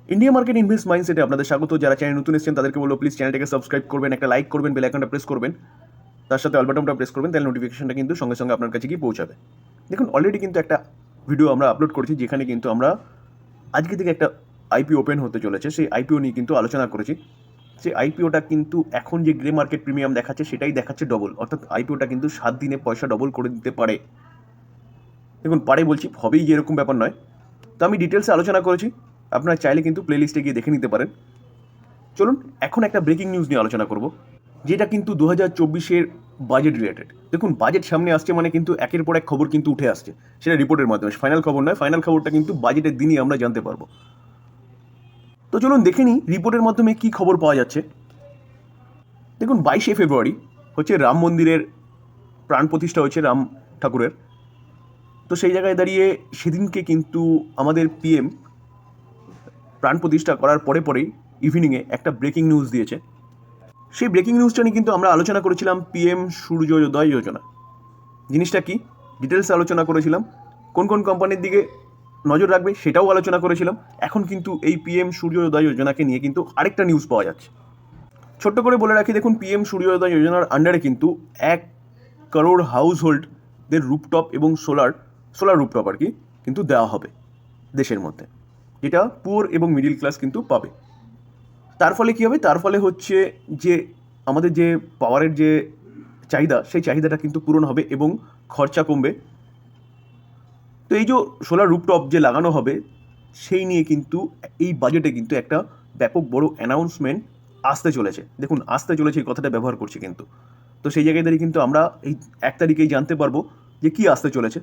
India market invest মাইন্ডসেটে আপনাদের স্বাগত। যারা চ্যানেল নতুন এসেছেন তাদেরকে বলবো প্লিজ চ্যানেলটাকে সাবস্ক্রাইব করবেন, একটা লাইক করবেন, বেল আইকনটা প্রেস করবেন, তার সাথে অল বাটনটা প্রেস করবেন, তাহলে নোটিফিকেশনটা কিন্তু সঙ্গে সঙ্গে আপনার কাছে গিয়ে পৌঁছাবে। দেখুন, অলরেডি কিন্তু একটা ভিডিও আমরা আপলোড করেছি যেখানে কিন্তু আমরা আজকে থেকে একটা আইপিও ওপেন হতে চলেছে, সেই আইপিও নিয়ে কিন্তু আলোচনা করেছি। সেই আইপিওটা কিন্তু এখন যে গ্রে মার্কেট প্রিমিয়াম দেখাচ্ছে সেটাই দেখাচ্ছে ডবল, অর্থাৎ আইপিওটা কিন্তু 7 দিনে পয়সা ডবল করে দিতে পারে। দেখুন, পারে বলছি, হবেই যে এরকম ব্যাপার নয়। তো আমি ডিটেলসে আলোচনা করেছি, আপনারা চাইলে কিন্তু প্লেলিস্টে গিয়ে দেখে নিতে পারেন। চলুন এখন একটা ব্রেকিং নিউজ নিয়ে আলোচনা করব, যেটা কিন্তু 2024-এর বাজেট রিলেটেড। দেখুন, বাজেট সামনে আসছে মানে কিন্তু একের পর এক খবর কিন্তু উঠে আসছে, সেটা রিপোর্টের মাধ্যমে, ফাইনাল খবর নয়। ফাইনাল খবরটা কিন্তু বাজেটের দিনই আমরা জানতে পারবো। তো চলুন দেখে নিই রিপোর্টের মাধ্যমে কি খবর পাওয়া যাচ্ছে। দেখুন, 22শে ফেব্রুয়ারি হচ্ছে রাম মন্দিরের প্রাণ প্রতিষ্ঠা হয়েছে রাম ঠাকুরের। তো সেই জায়গায় দাঁড়িয়ে সেদিনকে কিন্তু আমাদের পিএম প্রাণ প্রতিষ্ঠা করার পরে পরেই ইভিনিংয়ে একটা ব্রেকিং নিউজ দিয়েছে। সেই ব্রেকিং নিউজটা নিয়ে কিন্তু আমরা আলোচনা করেছিলাম, পিএম সূর্যোদয় যোজনা। জিনিসটা কি ডিটেলসে আলোচনা করেছিলাম, কোন কোন কোম্পানির দিকে নজর রাখবে সেটাও আলোচনা করেছিলাম। এখন কিন্তু এই পিএম সূর্যোদয় যোজনাকে নিয়ে কিন্তু আরেকটা নিউজ পাওয়া যাচ্ছে। ছোট্ট করে বলে রাখি, দেখুন, পিএম সূর্যোদয় যোজনার আন্ডারে কিন্তু 1 করোড় হাউস হোল্ডদের রুপটপ এবং সোলার রুপটপ আর কি কিন্তু দেওয়া হবে দেশের মধ্যে, যেটা পুয়ার এবং মিডিল ক্লাস কিন্তু পাবে। তার ফলে কী হবে? তার ফলে হচ্ছে যে আমাদের যে পাওয়ারের যে চাহিদা, সেই চাহিদাটা কিন্তু পূরণ হবে এবং খরচা কমবে। তো এই যে সোলার রুপটপ যে লাগানো হবে সেই নিয়ে কিন্তু এই বাজেটে কিন্তু একটা ব্যাপক বড় অ্যানাউন্সমেন্ট আসতে চলেছে। দেখুন, আসতে চলেছে এই কথাটা ব্যবহার করছি কিন্তু। তো সেই জায়গায় দাঁড়িয়ে কিন্তু আমরা এই 1 তারিখেই জানতে পারবো যে কী আসতে চলেছে,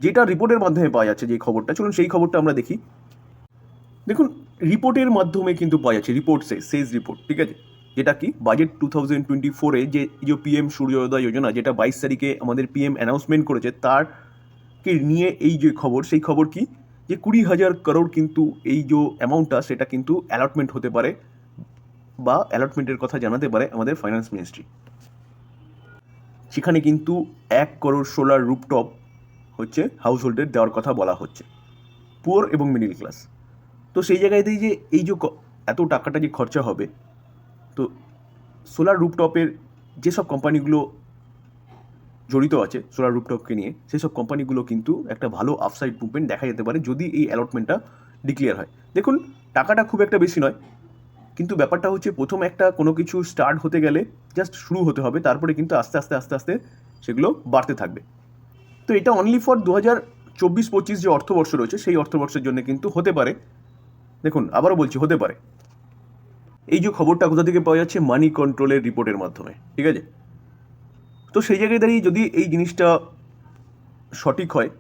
যেটা রিপোর্টের মাধ্যমে পাওয়া যাচ্ছে যে খবরটা। চলুন সেই খবরটা আমরা দেখি। দেখুন, রিপোর্টের মাধ্যমে কিন্তু পাওয়া যাচ্ছে, সেজ রিপোর্ট, ঠিক আছে, যেটা কি বাজেট 2024-এ যে পিএম সূর্যোদয় যোজনা, যেটা 22 তারিখে আমাদের পিএম অ্যানাউন্সমেন্ট করেছে, তারকে নিয়ে এই যে খবর, সেই খবর কি যে 20,000 করোড় কিন্তু এই যে অ্যামাউন্টটা সেটা কিন্তু অ্যালটমেন্ট হতে পারে বা অ্যালটমেন্টের কথা জানাতে পারে আমাদের ফাইন্যান্স মিনিস্ট্রি। সেখানে কিন্তু 1 করোড় সোলার রুপটপ হচ্ছে হাউস হোল্ডের দেওয়ার কথা বলা হচ্ছে, পুয়ার এবং মিডিল ক্লাস। তো সেই জায়গায় দিয়ে যে এই যে এত টাকাটা যে খরচা হবে, তো সোলার রুপটপের যেসব কোম্পানিগুলো জড়িত আছে সোলার রুপটপকে নিয়ে, সেই সব কোম্পানিগুলো কিন্তু একটা ভালো আপসাইড মুভমেন্ট দেখা যেতে পারে যদি এই অ্যালটমেন্টটা ডিক্লেয়ার হয়। দেখুন, টাকাটা খুব একটা বেশি নয়, কিন্তু ব্যাপারটা হচ্ছে প্রথম একটা কোনো কিছু স্টার্ট হতে গেলে জাস্ট শুরু হতে হবে, তারপরে কিন্তু আস্তে আস্তে আস্তে আস্তে সেগুলো বাড়তে থাকবে। তো এটা অনলি ফর 2024-25 যে অর্থবর্ষ রয়েছে সেই অর্থবর্ষের জন্য কিন্তু হতে পারে। দেখুন, আবারও বলছি, হতে পারে। এই যে খবরটা কোথা থেকে পাওয়া যাচ্ছে? মানি কন্ট্রোলের রিপোর্টের মাধ্যমে, ঠিক আছে। তো সেই জায়গায় দাঁড়িয়ে যদি এই জিনিসটা সঠিক হয়,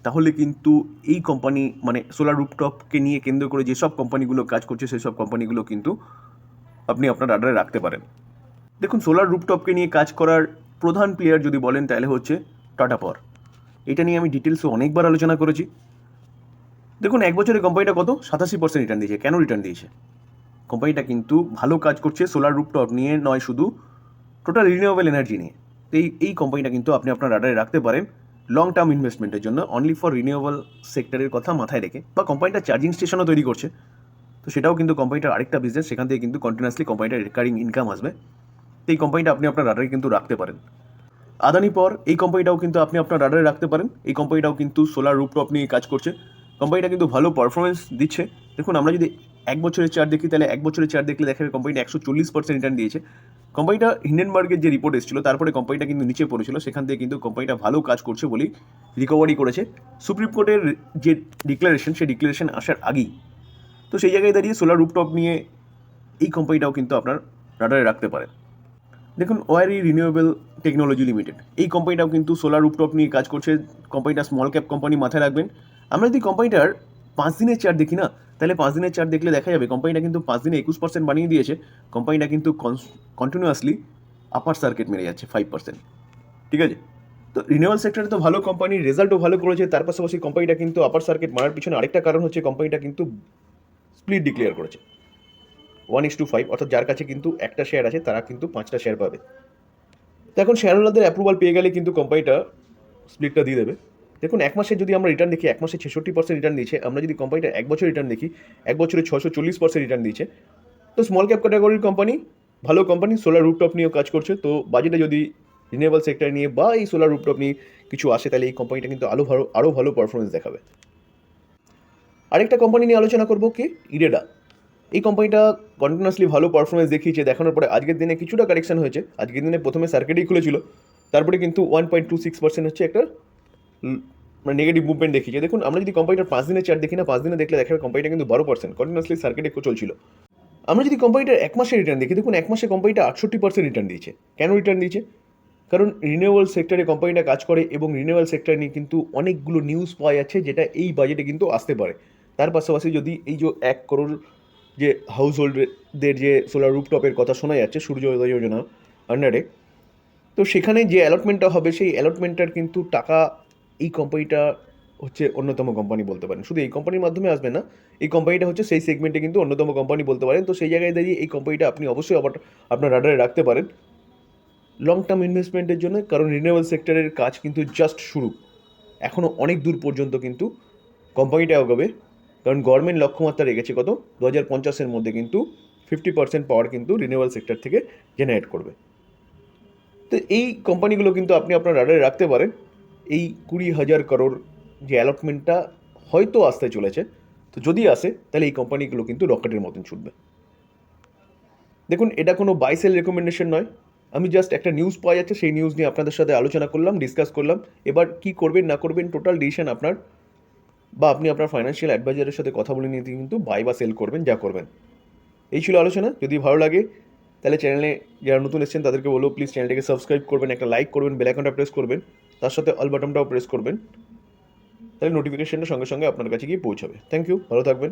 তাহলে কিন্তু এই কোম্পানি মানে সোলার রুপটপকে নিয়ে কেন্দ্র করে যেসব কোম্পানিগুলো কাজ করছে সেই সব কোম্পানিগুলো কিন্তু আপনি আপনার রাডারে রাখতে পারেন। দেখুন, সোলার রুপটপকে নিয়ে কাজ করার প্রধান প্লেয়ার যদি বলেন তাহলে হচ্ছে টাটা পাওয়ার। এটা নিয়ে আমি ডিটেলসে অনেকবার আলোচনা করেছি। দেখুন, 1 বছরে কোম্পানিটা কত 87% রিটার্ন দিয়েছে। কেন রিটার্ন দিয়েছে? কোম্পানিটা কিন্তু ভালো কাজ করছে সোলার রুপটপ নিয়ে নয়, শুধু টোটাল রিনিউয়েবল এনার্জি নিয়ে। তো এই কোম্পানিটা কিন্তু আপনি আপনার রাডারে রাখতে পারেন লং টার্ম ইনভেস্টমেন্টের জন্য, অনলি ফর রিনিউয়েবল সেক্টরের কথা মাথায় রেখে। বা কোম্পানিটা চার্জিং স্টেশনও তৈরি করছে, তো সেটাও কিন্তু কোম্পানিটার আরেকটা বিজনেস, সেখান থেকে কিন্তু কন্টিনিউয়াসলি কোম্পানিটার রিকারিং ইনকাম আসবে। তো এই কোম্পানিটা আপনি আপনার রাডারে কিন্তু রাখতে পারেন। আদানি পাওয়ার, এই কোম্পানিটাও কিন্তু আপনি আপনার রাডারে রাখতে পারেন। এই কোম্পানিটাও কিন্তু সোলার রুপটপ নিয়ে কাজ করছে, কোম্পানিটা কিন্তু ভালো পারফরমেন্স দিচ্ছে। দেখুন, আমরা যদি 1 বছরের চার্ট দেখি, তাহলে 1 বছরের চার্ট দেখলে দেখা যাবে কোম্পানিটা 140% রিটার্ন দিয়েছে। কোম্পানিটা হিন্ডেনবার্গের যে রিপোর্ট এসেছিল তারপরে কোম্পানিটা কিন্তু নিচে পড়েছিল, সেখান থেকে কিন্তু কোম্পানিটা ভালো কাজ করছে বলেই রিকভারি করেছে সুপ্রিম কোর্টের যে ডিক্লারেশন, সেই ডিক্লারেশন আসার আগেই। তো সেই জায়গায় দাঁড়িয়ে সোলার রুপটপ নিয়ে এই কোম্পানিটাও কিন্তু আপনার রাডারে রাখতে পারেন। দেখুন, ওয়ারি রিনিউয়েবল টেকনোলজি লিমিটেড, এই কোম্পানিটাও কিন্তু সোলার রুপটপ নিয়ে কাজ করছে। কোম্পানিটা স্মল ক্যাপ কোম্পানি, মাথায় রাখবেন। আমরা যদি কোম্পানিটার 5 দিনের চার্ট দেখি না, তাহলে 5 দিনের চার্ট দেখলে দেখা যাবে কোম্পানিটা কিন্তু 5 দিনে 21% বানিয়ে দিয়েছে। কোম্পানিটা কিন্তু কন্টিনিউয়াসলি আপার সার্কিট মেরে যাচ্ছে 5%, ঠিক আছে। তো রিনিউয়েবল সেক্টরে তো ভালো কোম্পানি, রেজাল্টও ভালো করেছে। তার পাশাপাশি কোম্পানিটা কিন্তু আপার সার্কিট মারার পিছনে আরেকটা কারণ হচ্ছে কোম্পানিটা কিন্তু স্প্লিট ডিক্লেয়ার করেছে 1:5, অর্থাৎ যার কাছে কিন্তু একটা শেয়ার আছে তারা কিন্তু 5টা শেয়ার পাবে। তো এখন শেয়ার হোল্ডারদের অ্যাপ্রুভাল পেয়ে গেলে কিন্তু কোম্পানিটা স্প্লিটটা দিয়ে দেবে। দেখুন, এক মাসে যদি আমরা রিটার্ন দেখি, এক মাসে 66% রিটার্ন দিয়েছে। আমরা যদি কোম্পানিটা এক বছর রিটার্ন দেখি, এক বছরে 640% রিটার্ন দিয়েছে। তো স্মল ক্যাপ ক্যাটাগরির কোম্পানি, ভালো কোম্পানি, সোলার রুফটপ নিয়েও কাজ করছে। তো বাজেটে যদি রিনিউয়েবল সেক্টর নিয়ে বা এই সোলার রুফটপ নিয়ে কিছু আসে, তাহলে এই কোম্পানিটা কিন্তু আরও ভালো পারফরমেন্স দেখাবে। আরেকটা কোম্পানি নিয়ে আলোচনা করবো কি, ইরেডা। এই কোম্পানিটা কন্টিনিউয়াসলি ভালো পারফরমেন্স দেখিয়েছে, দেখানোর পরে আজকের দিনে কিছুটা কারেকশন হয়েছে। আজকের দিনে প্রথমে সার্কিটেই খুলেছিল, তারপরে কিন্তু 1.26% হচ্ছে একটা মানে নেগেটিভ মুভমেন্ট দেখিয়েছে। দেখুন, আমরা যদি কোম্পানিটার 5 দিনের চার্ট দেখি না, 5 দিনে দেখলে দেখা যাবে কোম্পানিটা কিন্তু 12% কন্টিনিউয়াসলি সার্কিটে চলছিল। আমরা যদি কোম্পানিটার এক মাসে রিটার্ন দেখি, দেখুন এক মাসে কোম্পানিটা 68% রিটার্ন দিয়েছে। কেন রিটার্ন দিয়েছে? কারণ রিনিউয়েবল সেক্টরে কোম্পানিটা কাজ করে এবং রিনিউয়েবল সেক্টর নিয়ে কিন্তু অনেকগুলো নিউজ পাওয়া যাচ্ছে, যেটা এই বাজেটে কিন্তু আসতে পারে। তার পাশাপাশি যদি এই যে 1 করোড় যে হাউস হোল্ডদের যে সোলার রুফটপের কথা শোনা যাচ্ছে সূর্য উদয় যোজনা আন্ডারে, তো সেখানে যে অ্যালটমেন্টটা হবে, সেই অ্যালটমেন্টটার কিন্তু টাকা এই কোম্পানিটা হচ্ছে অন্যতম কোম্পানি বলতে পারেন। শুধু এই কোম্পানির মাধ্যমে আসবে না, এই কোম্পানিটা হচ্ছে সেই সেগমেন্টে কিন্তু অন্যতম কোম্পানি বলতে পারেন। তো সেই জায়গায় দাঁড়িয়ে এই কোম্পানিটা আপনি অবশ্যই আপনার রাডারে রাখতে পারেন লং টার্ম ইনভেস্টমেন্টের জন্য। কারণ রিনিউয়েবল সেক্টরের কাজ কিন্তু জাস্ট শুরু, এখনও অনেক দূর পর্যন্ত কিন্তু কোম্পানিটা এগোবে। কারণ গভর্নমেন্ট লক্ষ্যমাত্রা রেখেছে কত, 2050-এর মধ্যে কিন্তু 50% পাওয়ার কিন্তু রিনিউয়েবল সেক্টর থেকে জেনারেট করবে। তো এই কোম্পানিগুলো কিন্তু আপনি আপনার রাডারে রাখতে পারেন। এই 20,000 করোড় যে অ্যালটমেন্টটা হয়তো আসতে চলেছে, তো যদি আসে তাহলে এই কোম্পানিগুলো কিন্তু রকেটের মতন ছুটবে। দেখুন, এটা কোনো বাই সেল রেকমেন্ডেশন নয়, আমি জাস্ট একটা নিউজ পাওয়া যাচ্ছে, সেই নিউজ নিয়ে আপনাদের সাথে আলোচনা করলাম, ডিসকাস করলাম। এবার কি করবেন না করবেন টোটাল ডিসিশন আপনার, বা আপনি আপনার ফাইন্যান্সিয়াল অ্যাডভাইজারের সাথে কথা বলে নিয়ে কিন্তু বাই বা সেল করবেন, যা করবেন। এই ছিল আলোচনা। যদি ভালো লাগে তাহলে চ্যানেলে যারা নতুন এসেছেন তাদেরকে বলবো প্লিজ চ্যানেলটাকে সাবস্ক্রাইব করবেন, একটা লাইক করবেন, বেল আইকনটা প্রেস করবেন, তার সাথে অল বাটনটাও প্রেস করবেন, তাহলে নোটিফিকেশনটা সঙ্গে সঙ্গে আপনার কাছে গিয়ে পৌঁছাবে। থ্যাংক ইউ, ভালো থাকবেন।